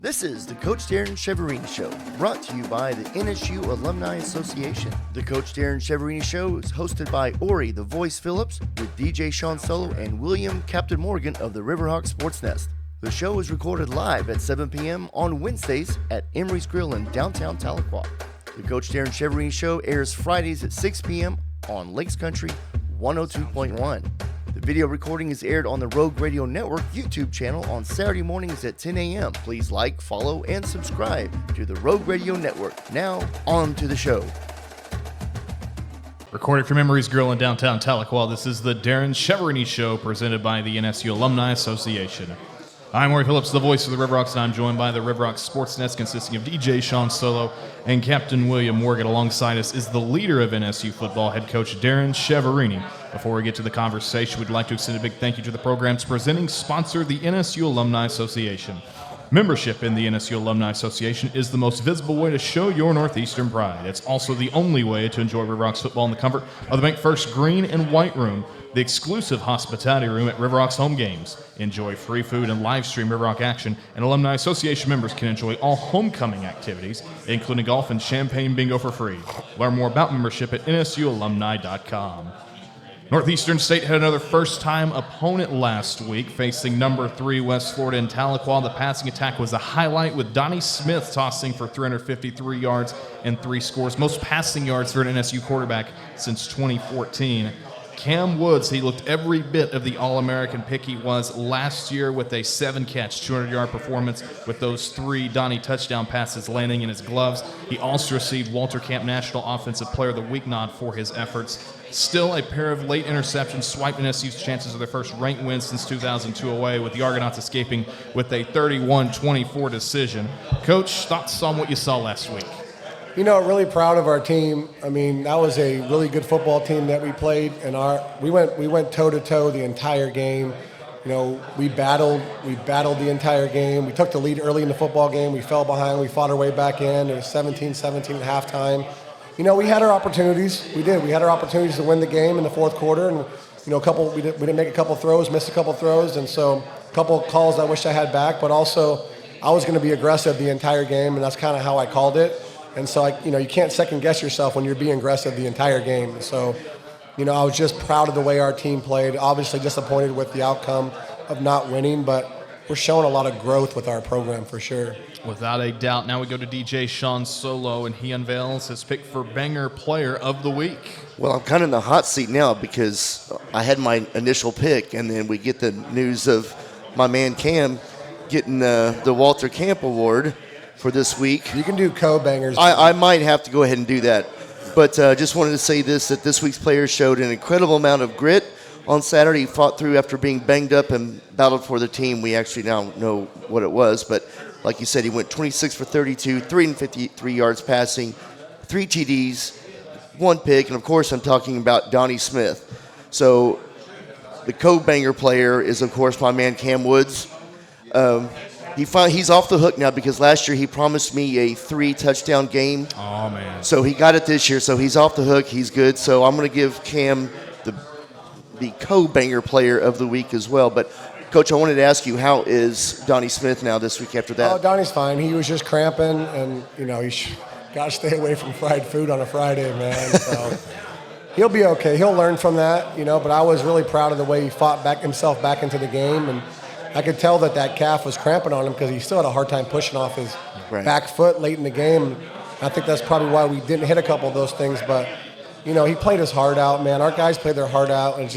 This is the Coach Darren Cheverini Show, brought to you by the NSU Alumni Association. The Coach Darren Cheverini Show is hosted by Orry, the voice Phillips, with DJ Shawn Solo and William, Captain Morgan of the RiverHawks SportNest. The show is recorded live at 7 p.m. on Wednesdays at Emery's Grill in downtown Tahlequah. The Coach Darren Cheverini Show airs Fridays at 6 p.m. on Lakes Country 102.1. The video recording is aired on the Rogue Radio Network YouTube channel on Saturday mornings at 10 a.m. Please like, follow, and subscribe to the Rogue Radio Network. Now, on to the show. Recorded from Emery's Grill in downtown Tahlequah, this is the Darren Cheverini Show presented by the NSU Alumni Association. I'm Orry Phillips, the voice of the RiverHawks, and I'm joined by the RiverHawks SportNest consisting of DJ Shawn Solo and Captain William Morgan. Alongside us is the leader of NSU football, head coach Darren Cheverini. Before we get to the conversation, we'd like to extend a big thank you to the program's presenting sponsor, the NSU Alumni Association. Membership in the NSU Alumni Association is the most visible way to show your Northeastern pride. It's also the only way to enjoy RiverHawks football in the comfort of the Bank First Green and White Room, the exclusive hospitality room at RiverHawks home games. Enjoy free food and live stream RiverHawk action, and Alumni Association members can enjoy all homecoming activities, including golf and champagne bingo for free. Learn more about membership at nsualumni.com. Northeastern State had another first-time opponent last week, facing number 3 West Florida in Tahlequah. The passing attack was a highlight, with Donnie Smith tossing for 353 yards and 3 scores, most passing yards for an NSU quarterback since 2014. Cam Woods, he looked every bit of the All-American pick he was last year with a 7-catch, 200-yard performance with those 3 Donnie touchdown passes landing in his gloves. He also received Walter Camp National Offensive Player of the Week nod for his efforts. Still a pair of late interceptions swiped NSU's chances of their first ranked win since 2002 away, with the Argonauts escaping with a 31-24 decision. Coach, thoughts on what you saw last week? You know, really proud of our team. I mean, that was a really good football team that we played, and we went toe to toe the entire game. You know, we battled the entire game. We took the lead early in the football game. We fell behind. We fought our way back in. It was 17-17 at halftime. You know, we had our opportunities. We did. We had our opportunities to win the game in the fourth quarter, and you know, we didn't make a couple throws, missed a couple throws, and so a couple calls I wish I had back. But also, I was going to be aggressive the entire game, and that's kind of how I called it. And so, you can't second-guess yourself when you're being aggressive the entire game. So, you know, I was just proud of the way our team played. Obviously disappointed with the outcome of not winning, but we're showing a lot of growth with our program for sure. Without a doubt. Now we go to DJ Shawn Solo, and he unveils his pick for Banger Player of the Week. Well, I'm kind of in the hot seat now because I had my initial pick, and then we get the news of my man Cam getting the Walter Camp Award for this week. You can do co-bangers. I might have to go ahead and do that. But just wanted to say that this week's players showed an incredible amount of grit on Saturday. He fought through after being banged up and battled for the team. We actually now know what it was. But like you said, he went 26 for 32, 353 yards passing, 3 TDs, 1 pick. And, of course, I'm talking about Donnie Smith. So the co-banger player is, of course, my man Cam Woods. He's off the hook now because last year he promised me a 3-touchdown game. Oh, man. So he got it this year, so he's off the hook. He's good. So I'm going to give Cam the co-banger player of the week as well. But, Coach, I wanted to ask you, how is Donnie Smith now this week after that? Oh, Donnie's fine. He was just cramping, and, you know, got to stay away from fried food on a Friday, man. So he'll be okay. He'll learn from that, you know, but I was really proud of the way he fought himself back into the game, and I could tell that calf was cramping on him because he still had a hard time pushing off his back foot late in the game. I think that's probably why we didn't hit a couple of those things. But, you know, he played his heart out, man. Our guys played their heart out, and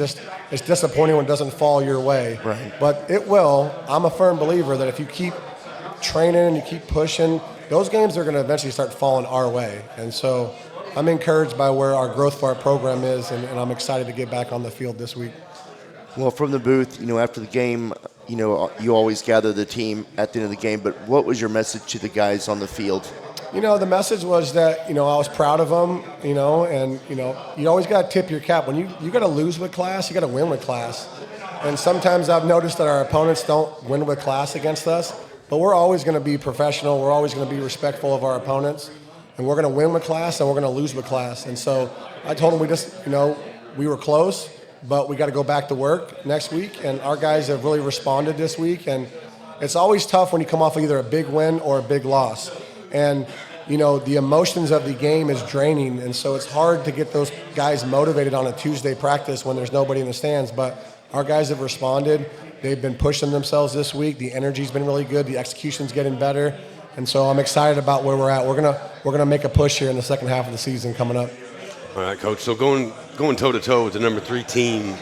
it's disappointing when it doesn't fall your way. Right. But it will. I'm a firm believer that if you keep training and you keep pushing, those games are going to eventually start falling our way. And so I'm encouraged by where our growth for our program is, and I'm excited to get back on the field this week. Well, from the booth, you know, after the game, you know, you always gather the team at the end of the game, but what was your message to the guys on the field? You know, the message was that, you know, I was proud of them, you know, and, you know, you always got to tip your cap. When you got to lose with class, you got to win with class. And sometimes I've noticed that our opponents don't win with class against us, but we're always going to be professional. We're always going to be respectful of our opponents, and we're going to win with class and we're going to lose with class. And so I told them we were close, but we got to go back to work next week, and our guys have really responded this week, and it's always tough when you come off of either a big win or a big loss. And, the emotions of the game is draining, and so it's hard to get those guys motivated on a Tuesday practice when there's nobody in the stands. But our guys have responded. They've been pushing themselves this week. The energy's been really good. The execution's getting better. And so I'm excited about where we're at. We're gonna make a push here in the second half of the season coming up. All right, Coach. So going toe-to-toe with the number 3 team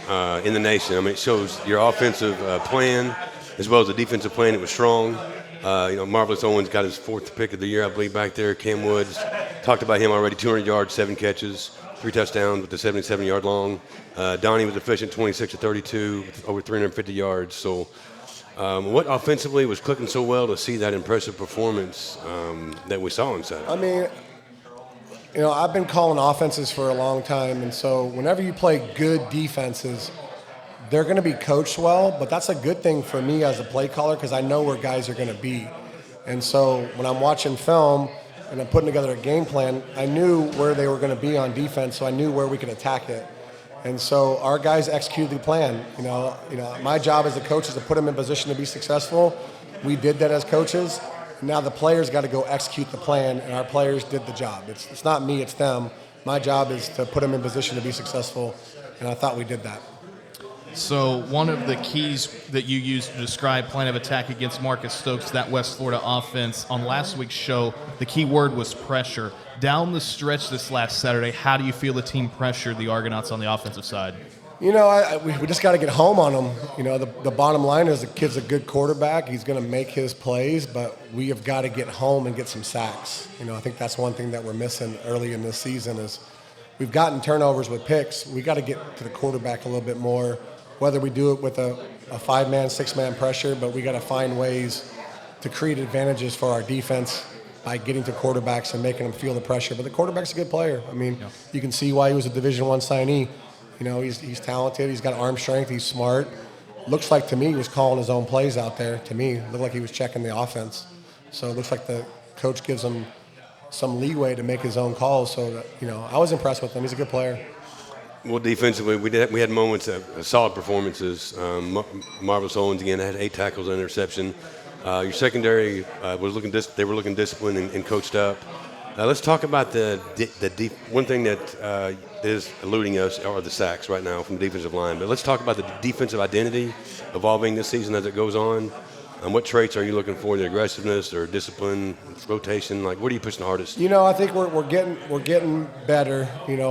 in the nation, I mean, it shows your offensive plan as well as the defensive plan. It was strong. Marvelous Owens got his 4th pick of the year, I believe, back there. Cam Woods, talked about him already, 200 yards, 7 catches, 3 touchdowns with the 77-yard long. Donnie was efficient, 26 to 32, over 350 yards. So what offensively was clicking so well to see that impressive performance that we saw on Saturday? I mean, I've been calling offenses for a long time, and so whenever you play good defenses, they're going to be coached well, but that's a good thing for me as a play caller because I know where guys are going to be. And so when I'm watching film and I'm putting together a game plan, I knew where they were going to be on defense, so I knew where we could attack it. And so our guys executed the plan. My job as a coach is to put them in position to be successful. We did that as coaches. Now the players got to go execute the plan, and our players did the job. It's not me, it's them. My job is to put them in position to be successful, and I thought we did that. So one of the keys that you used to describe plan of attack against Marcus Stokes, that West Florida offense, on last week's show, the key word was pressure. Down the stretch this last Saturday, how do you feel the team pressured the Argonauts on the offensive side? We just got to get home on him. The bottom line is the kid's a good quarterback. He's going to make his plays, but we have got to get home and get some sacks. I think that's one thing that we're missing early in this season is we've gotten turnovers with picks. We got to get to the quarterback a little bit more, whether we do it with a 5-man, 6-man pressure, but we got to find ways to create advantages for our defense by getting to quarterbacks and making them feel the pressure. But the quarterback's a good player. I mean, You can see why he was a Division I signee. He's talented. He's got arm strength. He's smart. Looks like to me he was calling his own plays out there. To me, it looked like he was checking the offense. So it looks like the coach gives him some leeway to make his own calls. So that, I was impressed with him. He's a good player. Well, defensively, we had moments of solid performances. Marvelous Owens again had 8 tackles and interception. Your secondary was looking disciplined and coached up. Let's talk about the one thing that is eluding us are the sacks right now from the defensive line. But let's talk about the defensive identity evolving this season as it goes on. And what traits are you looking for? The aggressiveness or discipline, rotation? Like, what are you pushing the hardest? I think we're getting better.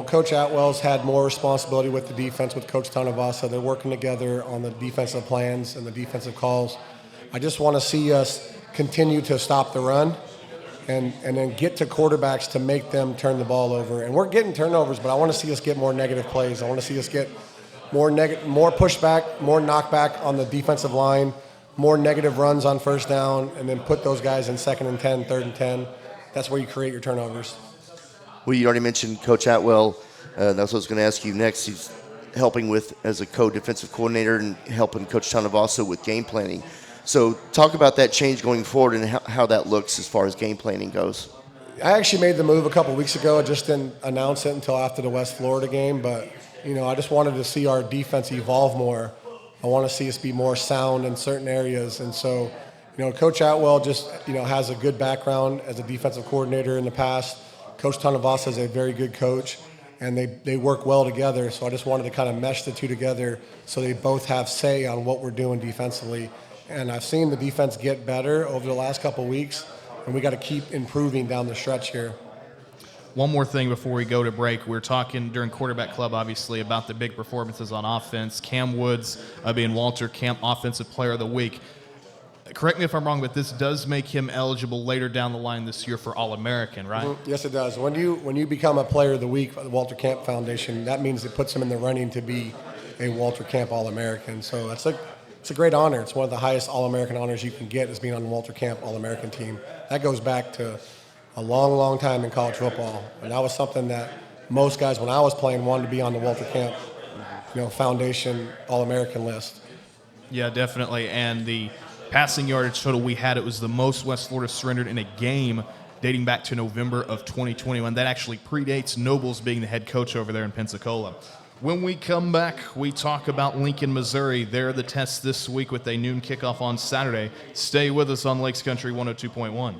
Coach Atwell's had more responsibility with the defense with Coach Tanavasa. They're working together on the defensive plans and the defensive calls. I just want to see us continue to stop the run and then get to quarterbacks to make them turn the ball over. And we're getting turnovers, but I want to see us get more negative plays. I want to see us get more pushback, more knockback on the defensive line, more negative runs on first down, and then put those guys in 2nd and 10, 3rd and 10. That's where you create your turnovers. Well, you already mentioned Coach Atwell. That's what I was going to ask you next. He's helping with as a co-defensive coordinator and helping Coach Tanavasa with game planning. So talk about that change going forward and how that looks as far as game planning goes. I actually made the move a couple weeks ago. I just didn't announce it until after the West Florida game, but I just wanted to see our defense evolve more. I want to see us be more sound in certain areas. And so, Coach Atwell just, has a good background as a defensive coordinator in the past. Coach Tanavasa is a very good coach, and they work well together. So I just wanted to kind of mesh the two together so they both have say on what we're doing defensively. And I've seen the defense get better over the last couple of weeks, and we got to keep improving down the stretch here. One more thing before we go to break. We were talking during Quarterback Club, obviously, about the big performances on offense. Cam Woods being Walter Camp Offensive Player of the Week. Correct me if I'm wrong, but this does make him eligible later down the line this year for All-American, right? Yes, it does. When you become a Player of the Week for the Walter Camp Foundation, that means it puts him in the running to be a Walter Camp All-American. So it's a great honor. It's one of the highest All-American honors you can get is being on the Walter Camp All-American team. That goes back to a long, long time in college football. And that was something that most guys, when I was playing, wanted to be on the Walter Camp, Foundation All-American list. Yeah, definitely. And the passing yardage total we had, it was the most West Florida surrendered in a game dating back to November of 2021. That actually predates Nobles being the head coach over there in Pensacola. When we come back, we talk about Lincoln, Missouri. They're the test this week with a noon kickoff on Saturday. Stay with us on Lakes Country 102.1.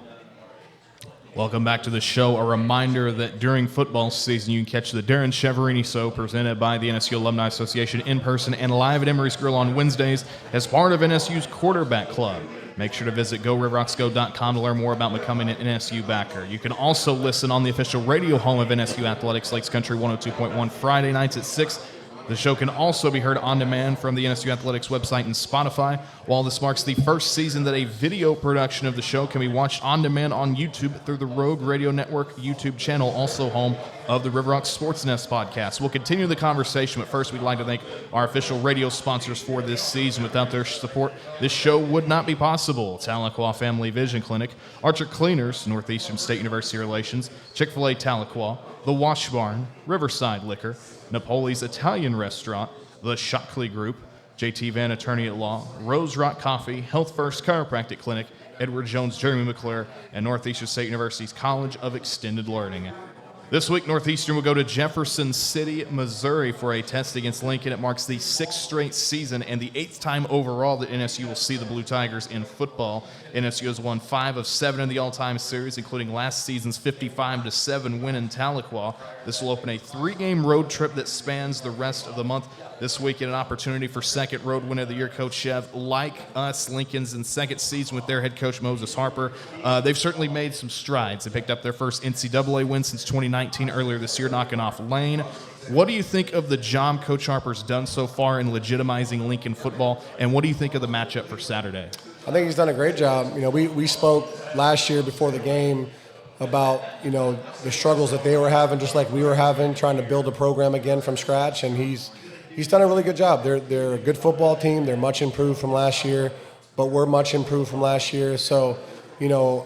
Welcome back to the show. A reminder that during football season, you can catch the Darren Cheverini Show presented by the NSU Alumni Association in person and live at Emery's Grill on Wednesdays as part of NSU's Quarterback Club. Make sure to visit GoRiverHawksGo.com to learn more about becoming an NSU backer. You can also listen on the official radio home of NSU Athletics, Lakes Country 102.1, Friday nights at 6. The show can also be heard on demand from the NSU Athletics website and Spotify. While this marks the first season that a video production of the show can be watched on demand on YouTube through the Rogue Radio Network YouTube channel, also home of the RiverHawks SportNest podcast. We'll continue the conversation, but first we'd like to thank our official radio sponsors for this season. Without their support, this show would not be possible. Tahlequah Family Vision Clinic, Archer Cleaners, Northeastern State University Relations, Chick-fil-A Tahlequah, The Wash Barn, Riverside Liquor, Napoli's Italian Restaurant, The Shockley Group, JT Van Attorney at Law, Rose Rock Coffee, Health First Chiropractic Clinic, Edward Jones, Jeremy McClure, and Northeastern State University's College of Extended Learning. This week, Northeastern will go to Jefferson City, Missouri for a test against Lincoln. It marks the 6th straight season and the 8th time overall that NSU will see the Blue Tigers in football. NSU has won 5 of 7 in the all-time series, including last season's 55-7 win in Tahlequah. This will open a 3-game road trip that spans the rest of the month. This week, an opportunity for second road win of the year, Coach Chev. Like us, Lincoln's in second season with their head coach, Moses Harper. They've certainly made some strides. They picked up their first NCAA win since 2019 earlier this year, knocking off Lane. What do you think of the job Coach Harper's done so far in legitimizing Lincoln football, and what do you think of the matchup for Saturday? I think he's done a great job. You know, we spoke last year before the game about, you know, the struggles that they were having, just like we were having, trying to build a program again from scratch, and he's done a really good job. They're a good football team. They're much improved from last year, but we're much improved from last year. So, you know,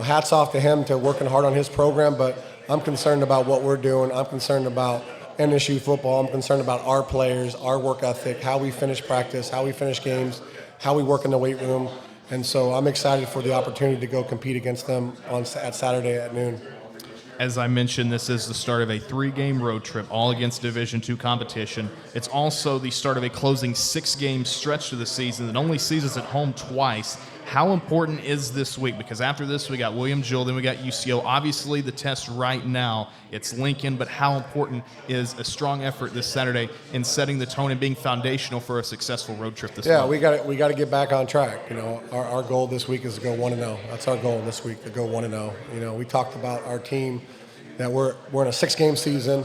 hats off to him to working hard on his program, but I'm concerned about what we're doing. I'm concerned about NSU football. I'm concerned about our players, our work ethic, how we finish practice, how we finish games, how we work in the weight room. And so I'm excited for the opportunity to go compete against them at Saturday at noon. As I mentioned, this is the start of a 3-game road trip, all against Division II competition. It's also the start of a closing 6-game stretch to the season that only sees us at home twice. How important is this week? Because after this, we got William Jewell, then we got UCO. Obviously, the test right now, it's Lincoln, but how important is a strong effort this Saturday in setting the tone and being foundational for a successful road trip this month? we got to get back on track. You know, our goal this week is to go 1-0. That's our goal this week, to go 1-0. You know, we talked about our team, that we're in a 6-game season,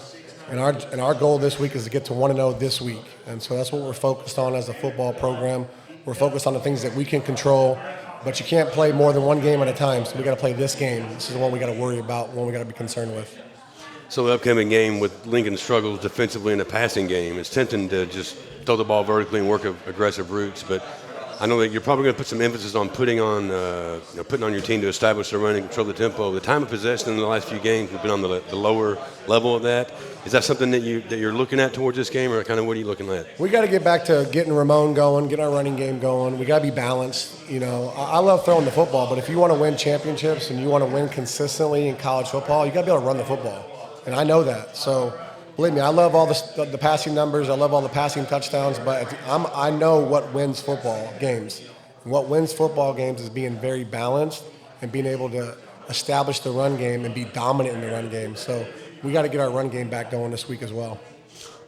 and our goal this week is to get to 1-0 this week. And so that's what we're focused on as a football program. We're focused on the things that we can control, but you can't play more than one game at a time. So we got to play this game. This is the one we got to worry about, one we got to be concerned with. So the upcoming game with Lincoln struggles defensively in the passing game. It's tempting to just throw the ball vertically and work aggressive routes, but I know that you're probably going to put some emphasis on putting on your team to establish the run and control the tempo. The time of possession in the last few games has been on the lower level of that. Is that something that you're looking at towards this game, or kind of what are you looking at? We got to get back to getting Ramon going, getting our running game going. We got to be balanced. You know, I love throwing the football, but if you want to win championships and you want to win consistently in college football, you got to be able to run the football, and I know that. So believe me, I love all the passing numbers. I love all the passing touchdowns, but I know what wins football games. And what wins football games is being very balanced and being able to establish the run game and be dominant in the run game. So we got to get our run game back going this week as well.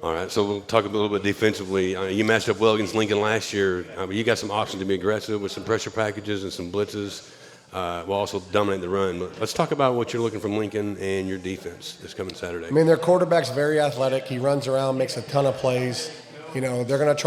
All right, so we'll talk a little bit defensively. You matched up well against Lincoln last year. You got some options to be aggressive with some pressure packages and some blitzes. Will also dominate the run. But let's talk about what you're looking from Lincoln and your defense this coming Saturday. I mean, their quarterback's very athletic. He runs around, makes a ton of plays. You know, they want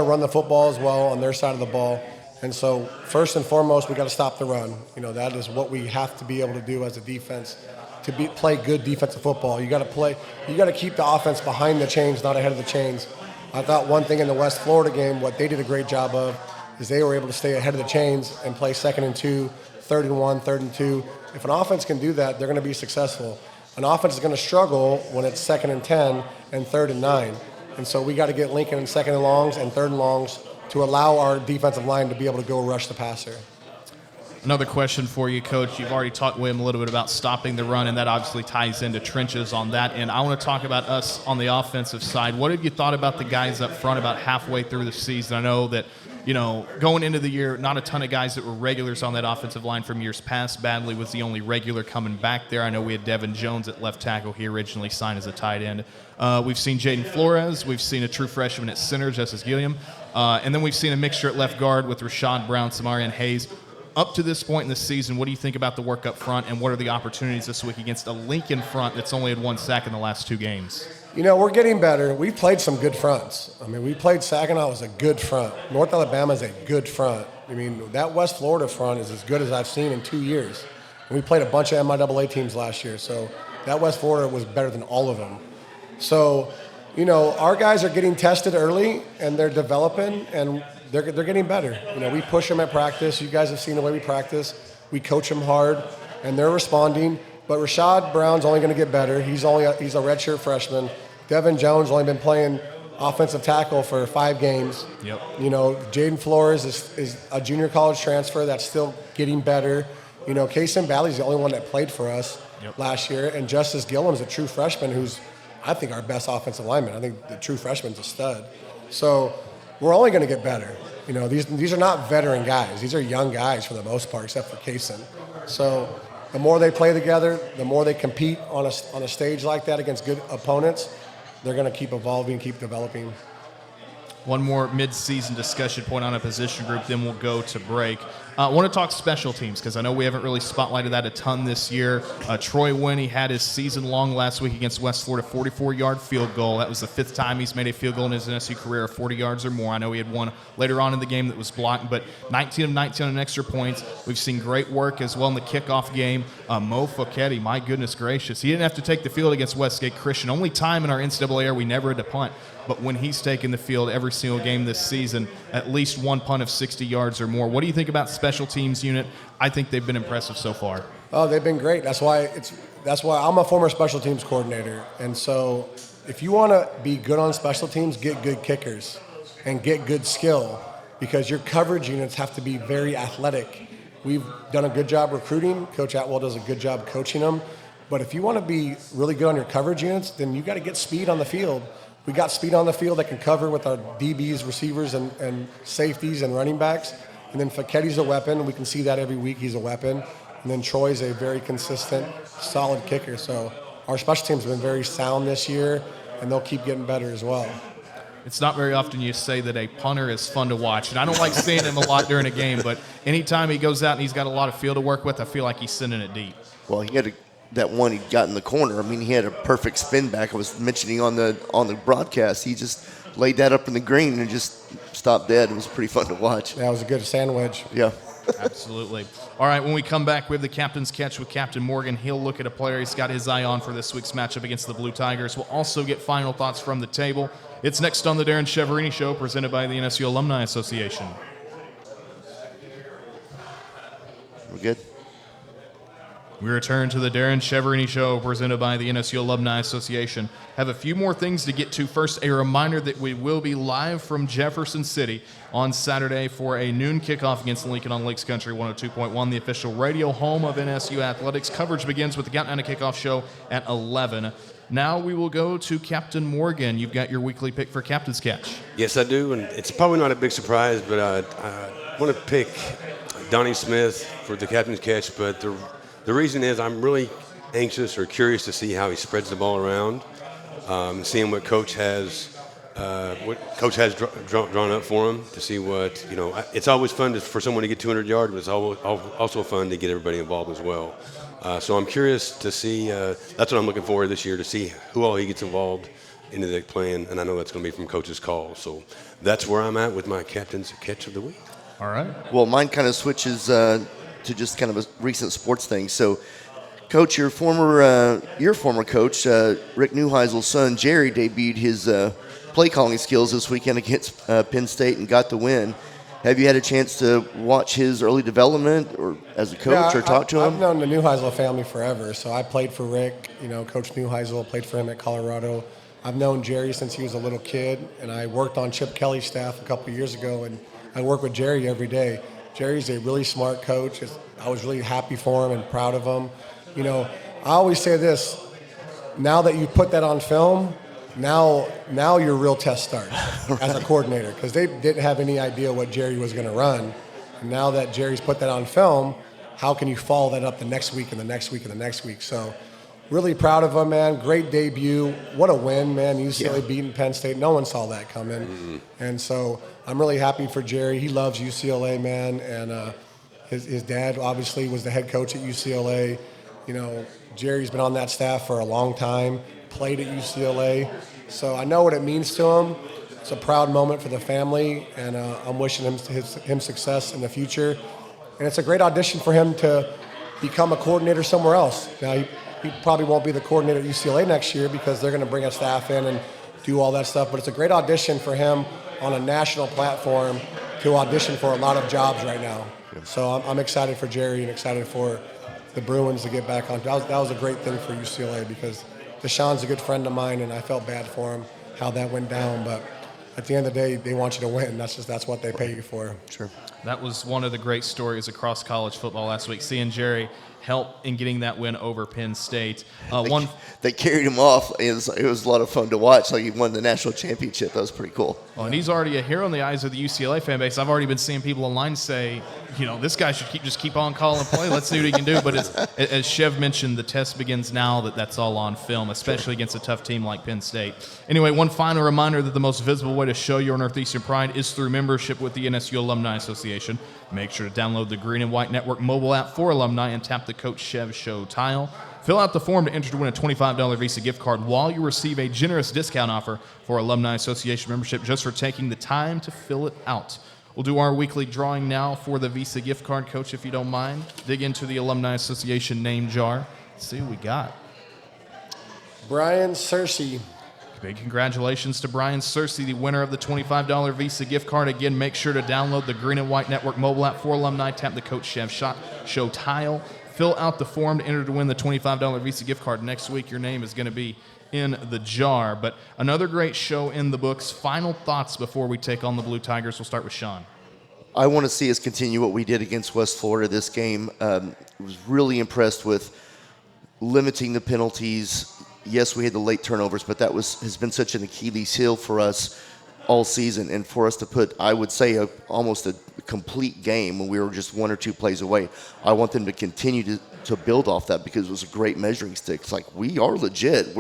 to run the football as well on their side of the ball. And so first and foremost, we got to stop the run. You know, that is what we have to be able to do as a defense to play good defensive football. You got to keep the offense behind the chains, not ahead of the chains. I thought one thing in the West Florida game, what they did a great job of, is they were able to stay ahead of the chains and play 2nd and 2, 3rd and 1, 3rd and 2. If an offense can do that, they're going to be successful. An offense is going to struggle when it's 2nd and 10 and 3rd and 9. And so we got to get Lincoln in 2nd and longs and 3rd and longs to allow our defensive line to be able to go rush the passer. Another question for you, Coach. You've already talked with him a little bit about stopping the run, and that obviously ties into trenches on that end. I want to talk about us on the offensive side. What have you thought about the guys up front about halfway through the season? I know that, going into the year, not a ton of guys that were regulars on that offensive line from years past. Badley was the only regular coming back there. I know we had Devin Jones at left tackle. He originally signed as a tight end. We've seen Jaden Flores. We've seen a true freshman at center, Justice Gilliam. And then we've seen a mixture at left guard with Rashad Brown, Samarian Hayes. Up to this point in the season, what do you think about the work up front, and what are the opportunities this week against a Lincoln front that's only had 1 sack in the last 2 games? We're getting better. We've played some good fronts. We played Saginaw was a good front. North Alabama is a good front. That West Florida front is as good as I've seen in 2 years. And we played a bunch of MIAA teams last year, so that West Florida was better than all of them. So, our guys are getting tested early, and they're developing, and they're getting better. We push them at practice. You guys have seen the way we practice. We coach them hard, and they're responding. But Rashad Brown's only going to get better. He's a redshirt freshman. Devin Jones only been playing offensive tackle for 5 games. Yep. Jaden Flores is a junior college transfer that's still getting better. Kason Valley's the only one that played for us last year, and Justice Gilliam's a true freshman who's, I think, our best offensive lineman. I think the true freshman's a stud. So we're only going to get better. These are not veteran guys. These are young guys for the most part, except for Kason. So the more they play together, the more they compete on a stage like that against good opponents, they're going to keep evolving, keep developing. One more mid-season discussion point on a position group, then we'll go to break. I want to talk special teams because I know we haven't really spotlighted that a ton this year. Troy Winnie had his season-long last week against West Florida 44-yard field goal. That was the 5th time he's made a field goal in his NSU career of 40 yards or more. I know he had one later on in the game that was blocked, but 19 of 19 on extra points. We've seen great work as well in the kickoff game. Mo Focchetti, my goodness gracious. He didn't have to take the field against Westgate Christian. Only time in our NCAA era we never had to punt. But when he's taken the field every single game this season, at least one punt of 60 yards or more. What do you think about special teams unit? I think they've been impressive so far. Oh, they've been great. That's why I'm a former special teams coordinator. And so if you want to be good on special teams, get good kickers and get good skill, because your coverage units have to be very athletic. We've done a good job recruiting. Coach Atwell does a good job coaching them. But if you want to be really good on your coverage units, then you got to get speed on the field. We got speed on the field that can cover with our DBs, receivers, and safeties and running backs. And then Fochetti's a weapon. We can see that every week. He's a weapon. And then Troy's a very consistent, solid kicker. So our special teams have been very sound this year, and they'll keep getting better as well. It's not very often you say that a punter is fun to watch. And I don't like seeing him a lot during a game, but anytime he goes out and he's got a lot of field to work with, I feel like he's sending it deep. Well, he had that one he got in the corner. He had a perfect spin back. I was mentioning on the broadcast. He just laid that up in the green and just stopped dead. It was pretty fun to watch. Yeah, it was a good sandwich. Yeah. Absolutely. All right, when we come back, we have the Captain's Catch with Captain Morgan. He'll look at a player he's got his eye on for this week's matchup against the Blue Tigers. We'll also get final thoughts from the table. It's next on the Darren Cheverini Show, presented by the NSU Alumni Association. We're good. We return to the Darren Cheverini Show, presented by the NSU Alumni Association. Have a few more things to get to. First, a reminder that we will be live from Jefferson City on Saturday for a noon kickoff against Lincoln on Lakes Country 102.1, the official radio home of NSU Athletics. Coverage begins with the Countdown to Kickoff show at 11. Now we will go to Captain Morgan. You've got your weekly pick for Captain's Catch. Yes, I do, and it's probably not a big surprise, but I want to pick Donnie Smith for the Captain's Catch, but the reason is I'm really anxious or curious to see how he spreads the ball around, seeing what Coach has drawn up for him, to see what, it's always fun for someone to get 200 yards, but it's also fun to get everybody involved as well. So I'm curious to see, that's what I'm looking for this year, to see who all he gets involved into the plan, and I know that's going to be from Coach's call. So that's where I'm at with my Captain's Catch of the week. All right. Well, mine kind of switches to just kind of a recent sports thing. So, Coach, your former coach, Rick Neuheisel's son, Jerry, debuted his play calling skills this weekend against Penn State and got the win. Have you had a chance to watch his early development or as a coach or talk to him? I've known the Neuheisel family forever. So I played for Rick, Coach Neuheisel, played for him at Colorado. I've known Jerry since he was a little kid, and I worked on Chip Kelly's staff a couple of years ago, and I work with Jerry every day. Jerry's a really smart coach. I was really happy for him and proud of him. You know, I always say this, now that you put that on film, now your real test starts as a coordinator, because they didn't have any idea what Jerry was going to run. And now that Jerry's put that on film, how can you follow that up the next week and the next week and the next week? So really proud of him, man. Great debut. What a win, man. UCLA beating Penn State. No one saw that coming. Mm-hmm. And so I'm really happy for Jerry. He loves UCLA, man. And his dad obviously was the head coach at UCLA. You know, Jerry's been on that staff for a long time, played at UCLA. So I know what it means to him. It's a proud moment for the family, and I'm wishing him success in the future. And it's a great audition for him to become a coordinator somewhere else. Now, he probably won't be the coordinator at UCLA next year because they're going to bring a staff in and do all that stuff. But it's a great audition for him on a national platform to audition for a lot of jobs right now. So I'm excited for Jerry and excited for the Bruins to get back on. That was a great thing for UCLA because Deshaun's a good friend of mine, and I felt bad for him how that went down. But at the end of the day, they want you to win. That's what they pay you for. Sure. That was one of the great stories across college football last week, seeing Jerry help in getting that win over Penn State. They carried him off. It was a lot of fun to watch. Like he won the national championship. That was pretty cool. Well, and he's already a hero in the eyes of the UCLA fan base. I've already been seeing people online say, you know, this guy should just keep on calling play. Let's see what he can do. But as Chev mentioned, the test begins now that's all on film, especially against a tough team like Penn State. Anyway, one final reminder that the most visible way to show your Northeastern pride is through membership with the NSU Alumni Association. Make sure to download the Green and White Network mobile app for alumni and tap the Coach Chev Show tile. Fill out the form to enter to win a $25 Visa gift card while you receive a generous discount offer for Alumni Association membership just for taking the time to fill it out. We'll do our weekly drawing now for the Visa gift card, Coach, if you don't mind. Dig into the Alumni Association name jar. Let's see what we got. Brian Searcy. Big congratulations to Brian Searcy, the winner of the $25 Visa gift card. Again, make sure to download the Green and White Network mobile app for alumni. Tap the Coach Chev Show tile. Fill out the form to enter to win the $25 Visa gift card. Next week, your name is going to be in the jar. But another great show in the books. Final thoughts before we take on the Blue Tigers. We'll start with Shawn. I want to see us continue what we did against West Florida this game. I was really impressed with limiting the penalties. Yes, we had the late turnovers, but that has been such an Achilles heel for us all season. And for us to put, I would say, almost a complete game when we were just one or two plays away, I want them to continue to build off that because it was a great measuring stick. It's like, we are legit.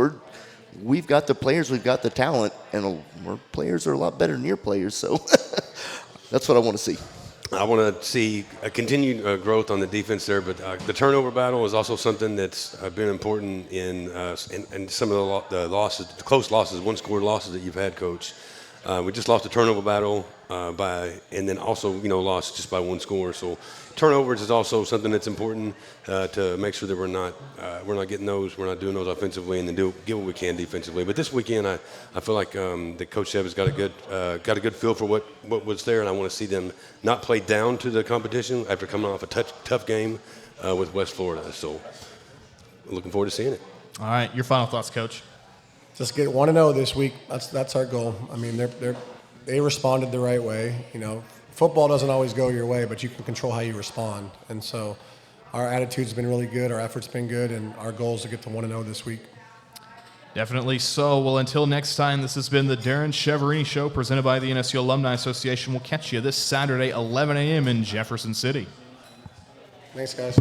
We've got the players, we've got the talent, and our players are a lot better than your players. So that's what I want to see. I want to see a continued growth on the defense there, but the turnover battle is also something that's been important in some of the losses, the close losses, one-score losses that you've had, Coach. We just lost the turnover battle and then also, lost just by one score. So turnovers is also something that's important to make sure that we're not getting those, we're not doing those offensively, and then get what we can defensively. But this weekend, I feel like the Coach Chev has got a good feel for what was there, and I want to see them not play down to the competition after coming off a tough game with West Florida. So looking forward to seeing it. All right, your final thoughts, Coach. Just get 1-0 this week. That's our goal. I mean, they responded the right way. Football doesn't always go your way, but you can control how you respond. And so our attitude's been really good, our effort's been good, and our goal is to get to 1-0 this week. Definitely so. Well, until next time, this has been the Darren Cheverini Show presented by the NSU Alumni Association. We'll catch you this Saturday, 11 a.m. in Jefferson City. Thanks, guys.